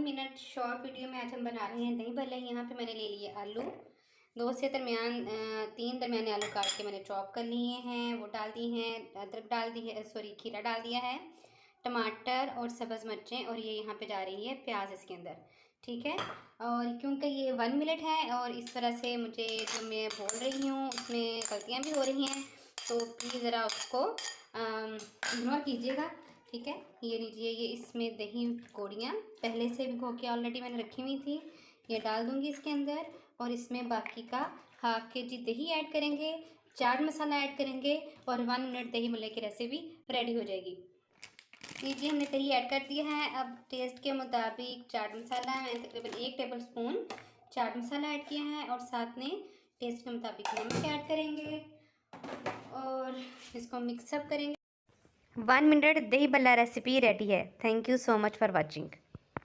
Minute short video में आज हम बना रहे हैं दही भल्ले। यहाँ पे मैंने ले लिए आलू, 2 से 3 दरमियाने आलू काट के मैंने चॉप कर लिए हैं, वो डाल दी हैं, अदरक डाल दी है, सॉरी खीरा डाल दिया है, टमाटर और सब्ज़ मिर्चें, और ये यहाँ पे जा रही है प्याज इसके अंदर, ठीक है। और क्योंकि ये 1 मिनट है और इस तरह से मुझे जो मैं बोल रही हूँ उसमें गलतियाँ भी हो रही हैं, तो प्लीज़ ज़रा उसको इग्नोर कीजिएगा, ठीक है। ये लीजिए, ये इसमें दही कोड़ियाँ पहले से भिगो के ऑलरेडी मैंने रखी हुई थी, ये डाल दूँगी इसके अंदर। और इसमें बाकी का हाफ के जी दही ऐड करेंगे, चाट मसाला ऐड करेंगे और 1 मिनट दही भल्ले की रेसिपी रेडी हो जाएगी। लीजिए, हमने दही ऐड कर दिया है। अब टेस्ट के मुताबिक चाट मसाला, मैंने तकरीबन 1 table spoon chaat masala add किया है और साथ में टेस्ट के मुताबिक नमक ऐड करेंगे और इसको मिक्सअप करेंगे। 1 मिनट दही भल्ला रेसिपी रेडी है। Thank you so much for watching.